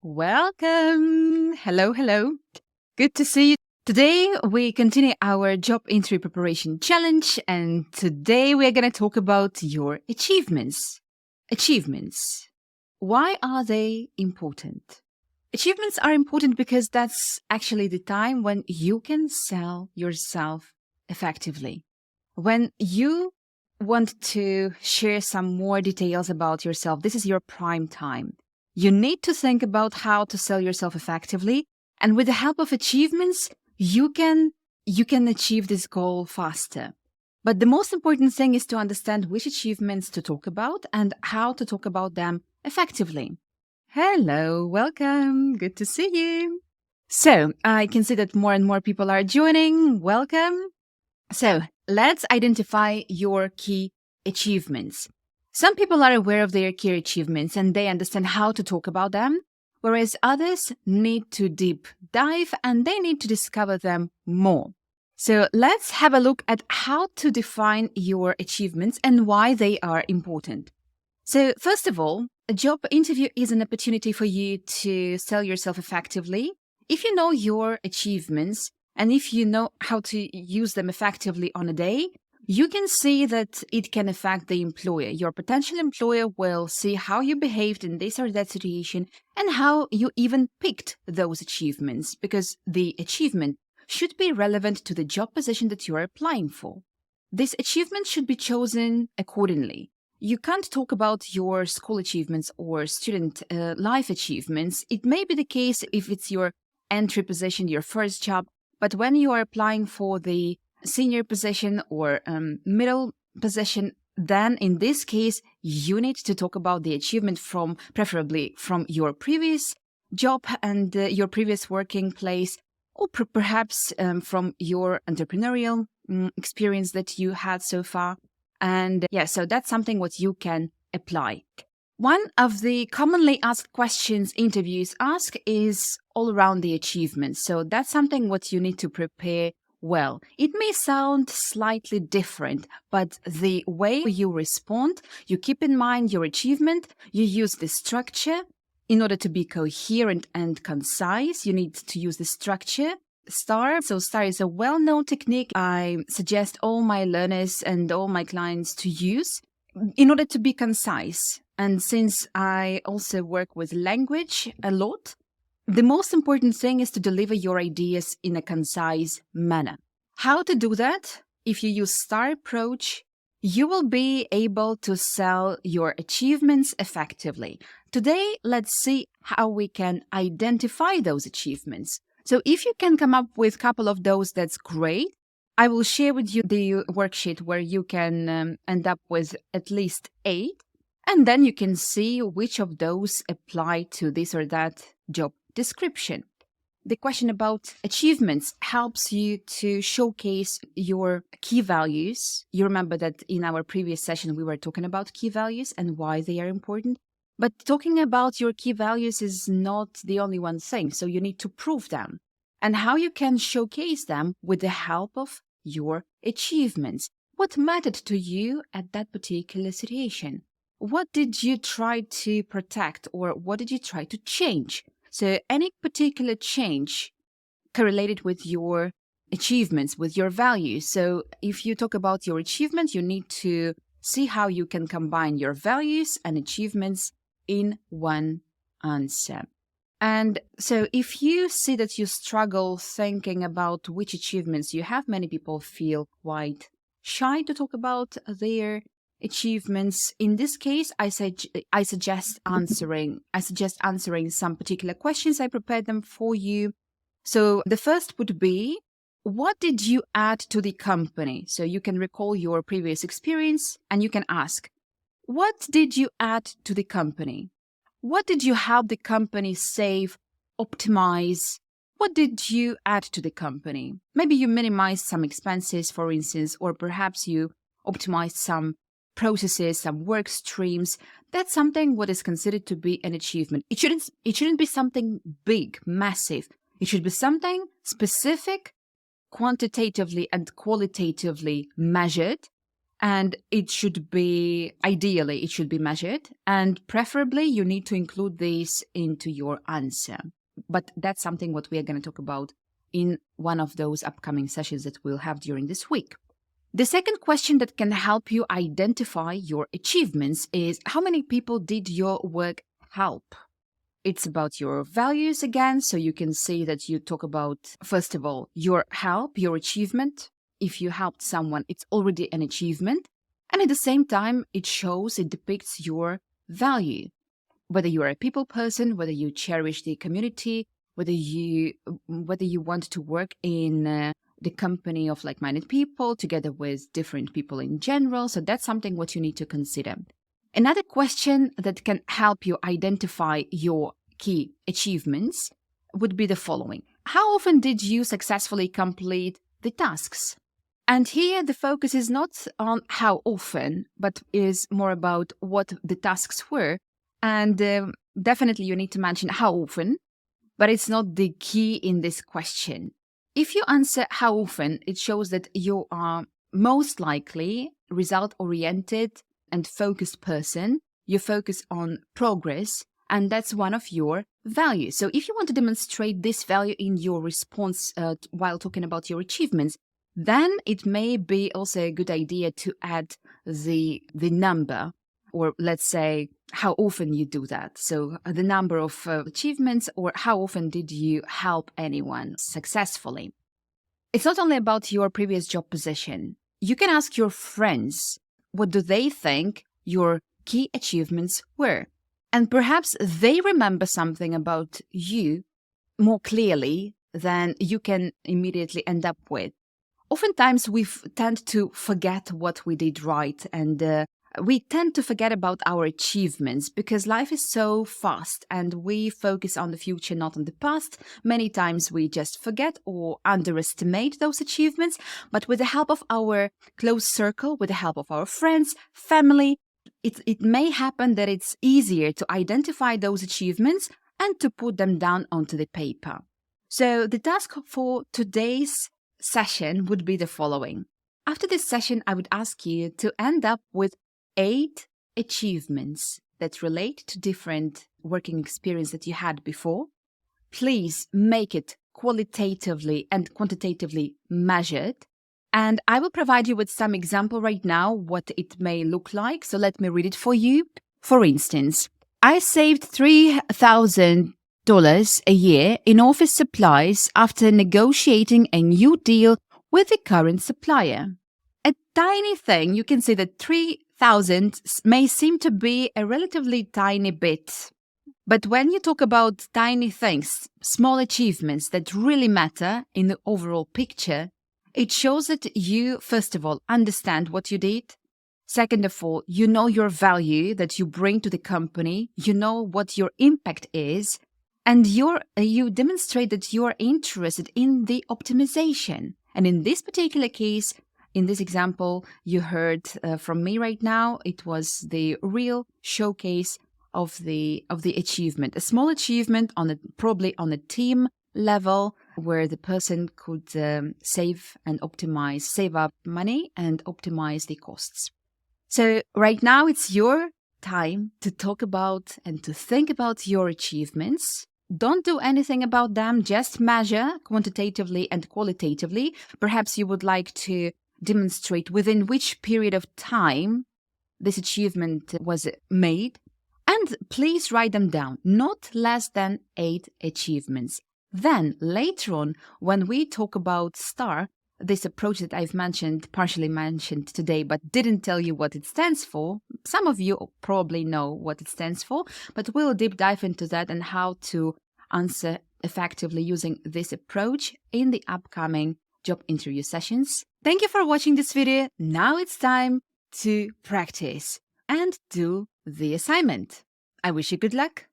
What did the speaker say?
Welcome. Hello, hello. Good to see you. Today, we continue our job interview preparation challenge, and today we are going to talk about your achievements. Achievements. Why are they important? Achievements are important because that's actually the time when you can sell yourself effectively. When you want to share some more details about yourself, this is your prime time. You need to think about how to sell yourself effectively, and with the help of achievements, you can achieve this goal faster. But the most important thing is to understand which achievements to talk about and how to talk about them effectively. Hello, welcome. Good to see you. So, I can see that more and more people are joining. Welcome. So, let's identify your key achievements. Some people are aware of their key achievements and they understand how to talk about them, whereas others need to deep dive and they need to discover them more. So let's have a look at how to define your achievements and why they are important. So first of all, a job interview is an opportunity for you to sell yourself effectively. If you know your achievements and if you know how to use them effectively on a day, you can see that it can affect the employer. Your potential employer will see how you behaved in this or that situation and how you even picked those achievements, because the achievement should be relevant to the job position that you are applying for. This achievement should be chosen accordingly. You can't talk about your school achievements or student life achievements. It may be the case if it's your entry position, your first job, but when you are applying for the senior position or middle position, then in this case, you need to talk about the achievement preferably from your previous job and your previous working place, or perhaps from your entrepreneurial experience that you had so far. And so that's something what you can apply. One of the commonly asked questions interviews ask is all around the achievements. So that's something what you need to prepare well. It may sound slightly different, but the way you respond, you keep in mind your achievement, you use the structure. In order to be coherent and concise, you need to use the structure. STAR. So STAR is a well-known technique I suggest all my learners and all my clients to use in order to be concise. And since I also work with language a lot, the most important thing is to deliver your ideas in a concise manner. How to do that? If you use STAR approach, you will be able to sell your achievements effectively. Today, let's see how we can identify those achievements. So if you can come up with a couple of those, that's great. I will share with you the worksheet where you can end up with at least 8, and then you can see which of those apply to this or that job description. The question about achievements helps you to showcase your key values. You remember that in our previous session, we were talking about key values and why they are important. But talking about your key values is not the only one thing. So you need to prove them and how you can showcase them with the help of your achievements. What mattered to you at that particular situation? What did you try to protect or what did you try to change? So any particular change correlated with your achievements, with your values. So if you talk about your achievement, you need to see how you can combine your values and achievements in one answer. And so if you see that you struggle thinking about which achievements you have, many people feel quite shy to talk about their achievements. In this case, I suggest answering some particular questions. I prepared them for you. So the first would be, what did you add to the company? So you can recall your previous experience and you can ask, what did you add to the company? What did you help the company save, optimize? What did you add to the company? Maybe you minimized some expenses, for instance, or perhaps you optimized some processes, some work streams. That's something what is considered to be an achievement. It shouldn't be something big, massive. It should be something specific, quantitatively and qualitatively measured, And it should be, ideally, it should be measured. And preferably, you need to include this into your answer. But that's something what we are going to talk about in one of those upcoming sessions that we'll have during this week. The second question that can help you identify your achievements is how many people did your work help? It's about your values again, so you can see that you talk about, first of all, your help, your achievement. If you helped someone, it's already an achievement. And at the same time, it depicts your value. Whether you're a people person, whether you cherish the community, whether you want to work in the company of like-minded people together with different people in general. So that's something what you need to consider. Another question that can help you identify your key achievements would be the following. How often did you successfully complete the tasks? And here the focus is not on how often, but is more about what the tasks were. And definitely you need to mention how often, but it's not the key in this question. If you answer how often, it shows that you are most likely result-oriented and focused person. You focus on progress, and that's one of your values. So if you want to demonstrate this value in your response while talking about your achievements, then it may be also a good idea to add the number, or let's say how often you do that. So the number of achievements, or how often did you help anyone successfully. It's not only about your previous job position. You can ask your friends, what do they think your key achievements were? And perhaps they remember something about you more clearly than you can immediately end up with. Oftentimes, we tend to forget what we did right, and we tend to forget about our achievements because life is so fast and we focus on the future, not on the past. Many times we just forget or underestimate those achievements, but with the help of our close circle, with the help of our friends, family, it may happen that it's easier to identify those achievements and to put them down onto the paper. So the task for today's session would be the following. After this session, I would ask you to end up with 8 achievements that relate to different working experience that you had before. Please make it qualitatively and quantitatively measured. And I will provide you with some example right now what it may look like. So let me read it for you. For instance, I saved $3,000 a year in office supplies after negotiating a new deal with the current supplier. A tiny thing, you can see that 3,000 may seem to be a relatively tiny bit. But when you talk about tiny things, small achievements that really matter in the overall picture, it shows that you, first of all, understand what you did. Second of all, you know your value that you bring to the company. You know what your impact is. And you demonstrate that you are interested in the optimization. And in this particular case, in this example you heard from me right now, it was the real showcase of the achievement. A small achievement probably on a team level where the person could save up money and optimize the costs. So right now it's your time to talk about and to think about your achievements. Don't do anything about them, just measure quantitatively and qualitatively. Perhaps you would like to demonstrate within which period of time this achievement was made. And please write them down, not less than 8 achievements. Then later on, when we talk about STAR, this approach that I've partially mentioned today, but didn't tell you what it stands for. Some of you probably know what it stands for, but we'll deep dive into that and how to answer effectively using this approach in the upcoming job interview sessions. Thank you for watching this video. Now it's time to practice and do the assignment. I wish you good luck.